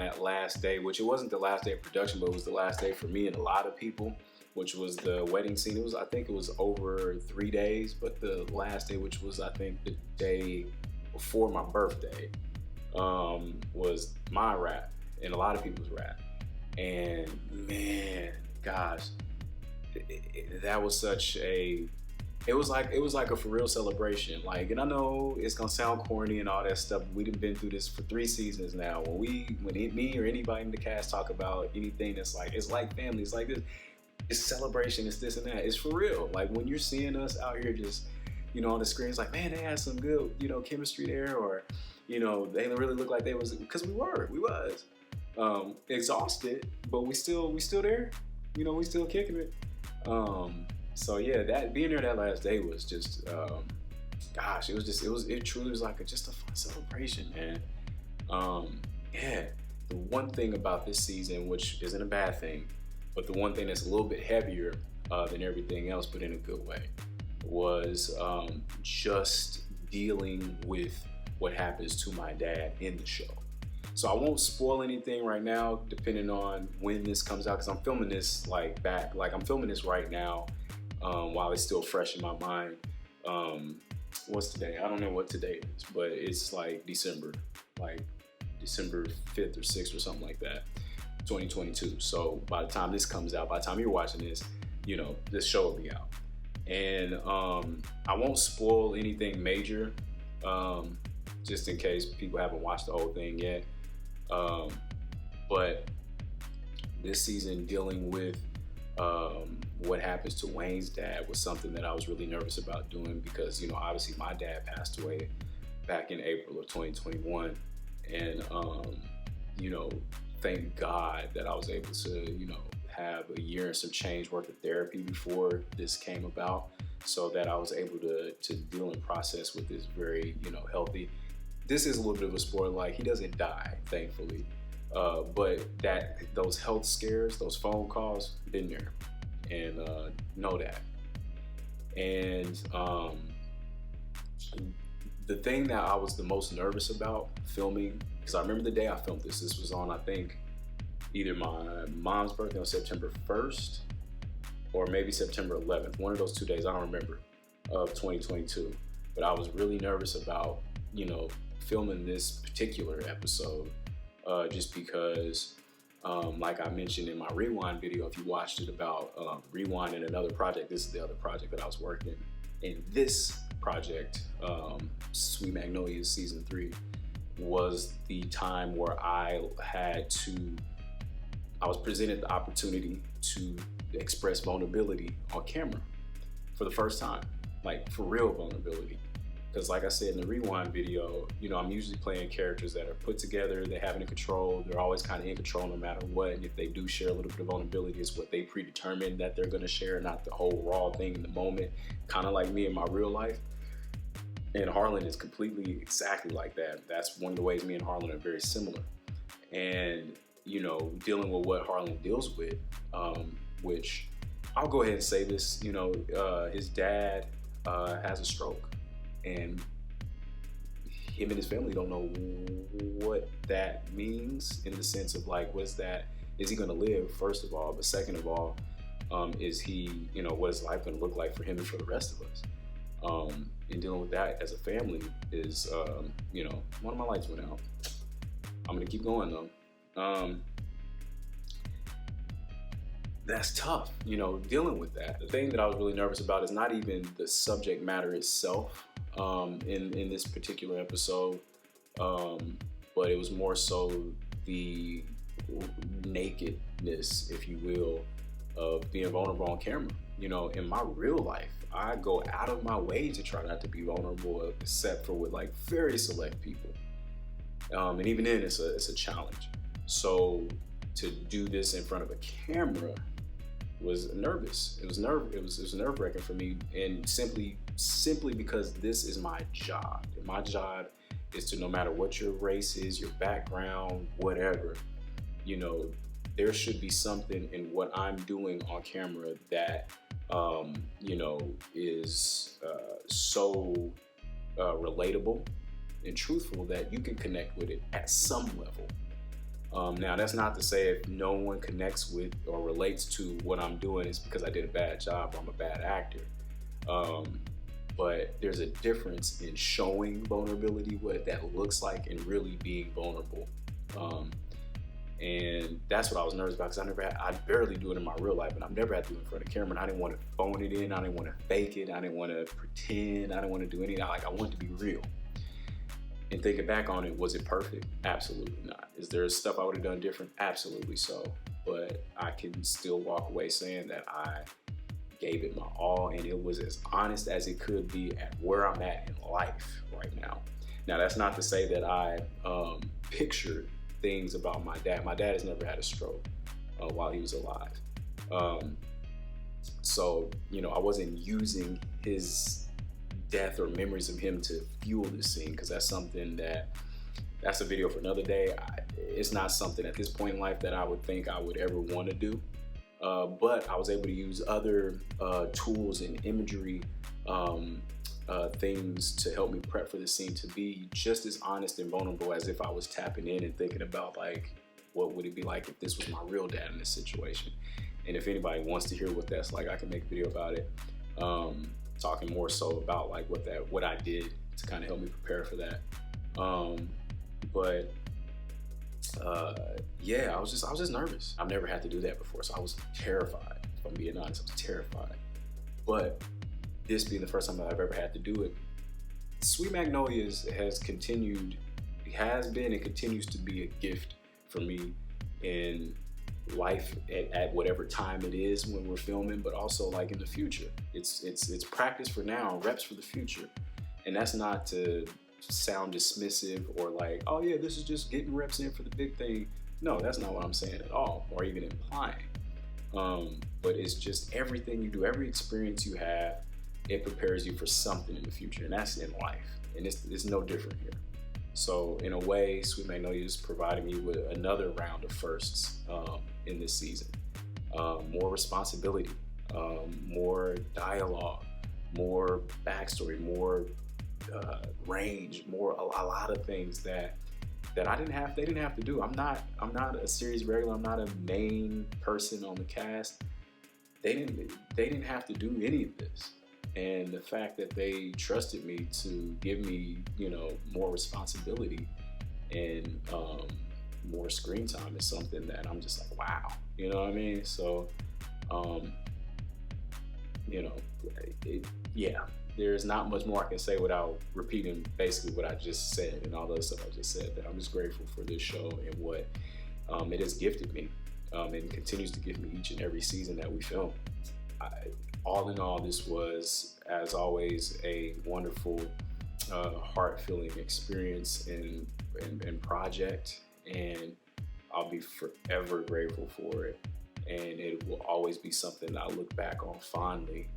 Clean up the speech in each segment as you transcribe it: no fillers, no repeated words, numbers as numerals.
that last day, which it wasn't the last day of production, but it was the last day for me and a lot of people, which was the wedding scene. I think it was over 3 days, but the last day, which was, I think, the day before my birthday, was my wrap and a lot of people's wrap. And man, gosh, that was such a, it was like a for real celebration. Like, and I know it's gonna sound corny and all that stuff. We've been through this for 3 seasons now. When me or anybody in the cast talk about anything that's like, it's like family, it's like this, it's celebration, it's this and that. It's for real. Like when you're seeing us out here just, on the screen, it's like, man, they had some good, chemistry there, or, they really look like they was, because we was exhausted, but we still there. We still kicking it. So yeah, that being there that last day was just, gosh, it truly was like just a fun celebration, man. Yeah, the one thing about this season, which isn't a bad thing, but the one thing that's a little bit heavier than everything else, but in a good way, was just dealing with what happens to my dad in the show. So I won't spoil anything right now, depending on when this comes out, because I'm filming this I'm filming this right now while it's still fresh in my mind. What's today? I don't know what today is, but it's like December 5th or 6th or something like that, 2022. So by the time this comes out, by the time you're watching this, this show will be out. And I won't spoil anything major, just in case people haven't watched the whole thing yet. But this season, dealing with what happens to Wayne's dad was something that I was really nervous about doing, because obviously my dad passed away back in April of 2021, and thank God that I was able to have a year and some change worth of therapy before this came about, so that I was able to deal and process with this very healthy. This is a little bit of a spoiler, like he doesn't die, thankfully, but those health scares, those phone calls, been there, and know that. And the thing that I was the most nervous about filming, because I remember the day I filmed this was on, I think, either my mom's birthday on September 1st or maybe September 11th, one of those 2 days, I don't remember, of 2022. But I was really nervous about, filming this particular episode, just because, like I mentioned in my Rewind video, if you watched it about Rewind and another project, this is the other project that I was working in. This project, Sweet Magnolias Season 3, was the time where I was presented the opportunity to express vulnerability on camera for the first time, like for real vulnerability. Because like I said in the Rewind video, I'm usually playing characters that are put together, they have it in control, they're always kind of in control no matter what, and if they do share a little bit of vulnerability, it's what they predetermined that they're going to share, not the whole raw thing in the moment, kind of like me in my real life. And Harlan is completely exactly like that. That's one of the ways me and Harlan are very similar. And dealing with what Harlan deals with, which I'll go ahead and say this, his dad has a stroke, and him and his family don't know what that means, in the sense of like, is he gonna live, first of all, but second of all, is he, what is life gonna look like for him and for the rest of us? And dealing with that as a family is, one of my lights went out. I'm gonna keep going though. That's tough, dealing with that. The thing that I was really nervous about is not even the subject matter itself in this particular episode, but it was more so the nakedness, if you will, of being vulnerable on camera. In my real life, I go out of my way to try not to be vulnerable, except for with like very select people. And even then, it's a challenge. So to do this in front of a camera was nervous. It was nerve-wracking for me, and simply because this is my job. And my job is to, no matter what your race is, your background, whatever, there should be something in what I'm doing on camera that is so relatable and truthful that you can connect with it at some level. Now, that's not to say if no one connects with or relates to what I'm doing, it's because I did a bad job or I'm a bad actor. But there's a difference in showing vulnerability, what that looks like, and really being vulnerable. And that's what I was nervous about, because I barely do it in my real life, and I've never had to do it in front of camera. And I didn't want to phone it in. I didn't want to fake it. I didn't want to pretend. I didn't want to do anything. Like, I wanted to be real. And thinking back on it, was it perfect? Absolutely not. Is there stuff I would have done different? Absolutely so. But I can still walk away saying that I gave it my all, and it was as honest as it could be at where I'm at in life right now. Now, that's not to say that I pictured things about my dad. My dad has never had a stroke while he was alive. So, you know, I wasn't using his death or memories of him to fuel this scene, because that's a video for another day. It's not something at this point in life that I would think I would ever want to do. But I was able to use other tools and imagery, things to help me prep for the scene to be just as honest and vulnerable as if I was tapping in and thinking about, like, what would it be like if this was my real dad in this situation. And if anybody wants to hear what that's like, I can make a video about it, talking more so about like what I did to kind of help me prepare for that. Yeah, I was just nervous. I've never had to do that before, so I was terrified. If I'm being honest, I was terrified. But this being the first time that I've ever had to do it, Sweet Magnolias has been and continues to be a gift for me in life at whatever time it is when we're filming, but also like in the future. It's practice for now, reps for the future. And that's not to sound dismissive or like, oh yeah, this is just getting reps in for the big thing. No, that's not what I'm saying at all, or even implying. But it's just everything you do, every experience you have, it prepares you for something in the future, and that's in life. And it's no different here. So in a way, Sweet Magnolias provided me with another round of firsts in this season. More responsibility, more dialogue, more backstory, more range, more a lot of things that they didn't have to do. I'm not a series regular. I'm not a main person on the cast. They didn't have to do any of this. And the fact that they trusted me to give me, you know, more responsibility and more screen time is something that I'm just like, wow, you know what I mean? So, you know, yeah, there's not much more I can say without repeating basically what I just said and all the other stuff I just said, that I'm just grateful for this show and what it has gifted me and continues to give me each and every season that we film. All in all, this was, as always, a wonderful, heart-filling experience and project, and I'll be forever grateful for it. And it will always be something that I look back on fondly,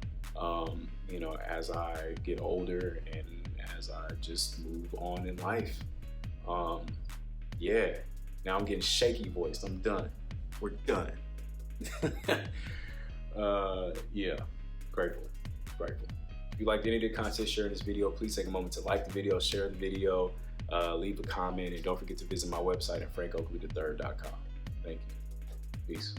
you know, as I get older and as I just move on in life. Yeah, now I'm getting shaky voiced. I'm done. We're done. Yeah, grateful. If you liked any of the content shared in this video, please take a moment to like the video, share the video, leave a comment, and don't forget to visit my website at frankoakley3rd.com. Thank you. Peace.